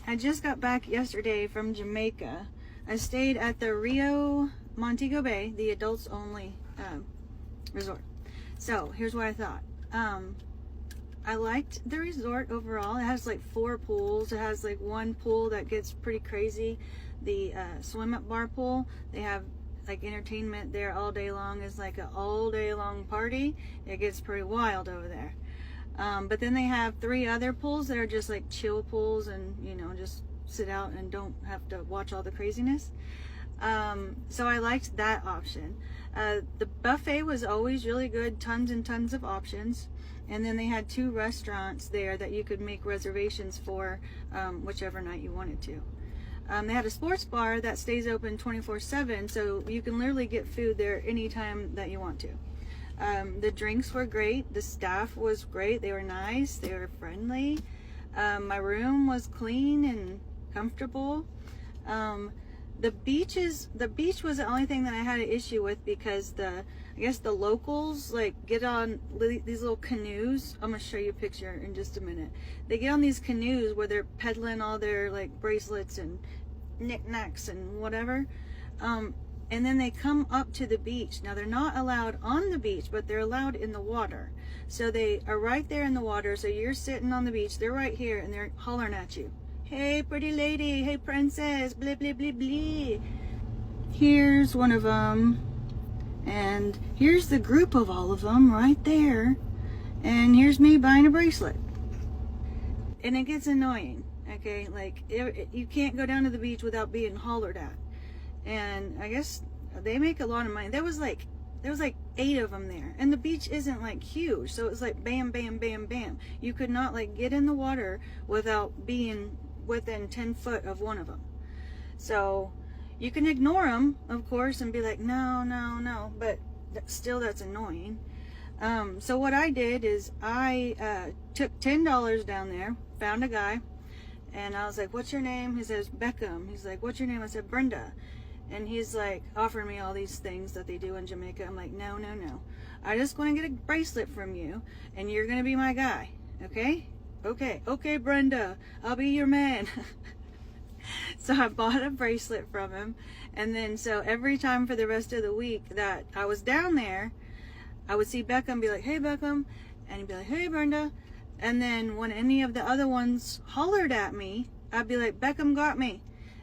I just got back yesterday from Jamaica. I stayed at the Rio Montego Bay, the adults only resort. So here's what I thought. I liked the resort overall. It has like 4 pools. It has like one pool that gets pretty crazy. The swim up bar pool. They have like entertainment there all day long. It's like an all day long party. It gets pretty wild over there. But then they have 3 other pools that are just like chill pools, and you know, just sit out and don't have to watch all the craziness. So I liked that option. The buffet was always really good, tons and tons of options. And then they had 2 restaurants there that you could make reservations for whichever night you wanted to. They had a sports bar that stays open 24/7, so you can literally get food there anytime that you want to. The drinks were great. The staff was great. They were nice. They were friendly. My room was clean and comfortable. The beach was the only thing that I had an issue with, because I guess the locals like get on these little canoes. I'm gonna show you a picture in just a minute. They get on these canoes where they're peddling all their like bracelets and knickknacks and whatever. And then they come up to the beach. Now they're not allowed on the beach, but they're allowed in the water. So they are right there in the water. So you're sitting on the beach, they're right here, and they're hollering at you. Hey, pretty lady. Hey, princess. Blah, blah, blah, blah. Here's one of them. And here's the group of all of them right there. And here's me buying a bracelet. And it gets annoying, okay? Like, you can't go down to the beach without being hollered at. And I guess they make a lot of money. There was like 8 of them there, and the beach isn't like huge, so it was like bam, bam, bam, bam. You could not like get in the water without being within 10 foot of one of them. So you can ignore them, of course, and be like, no, no, no, but still that's annoying. So what I did is I took $10 down there, found a guy, and I was like, what's your name? He says, Beckham. He's like, what's your name? I said, Brenda. And he's like offering me all these things that they do in Jamaica. I'm like, no, no, no. I just want to get a bracelet from you, and you're going to be my guy. Okay? Okay. Okay, Brenda. I'll be your man. So I bought a bracelet from him. And then so every time for the rest of the week that I was down there, I would see Beckham, be like, hey, Beckham. And he'd be like, hey, Brenda. And then when any of the other ones hollered at me, I'd be like, Beckham got me.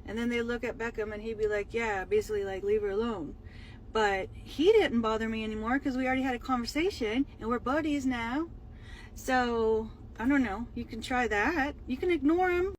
And then they look at Beckham and he'd be like, yeah, basically like, leave her alone. But he didn't bother me anymore because we already had a conversation and we're buddies now. So I don't know. You can try that. You can ignore him.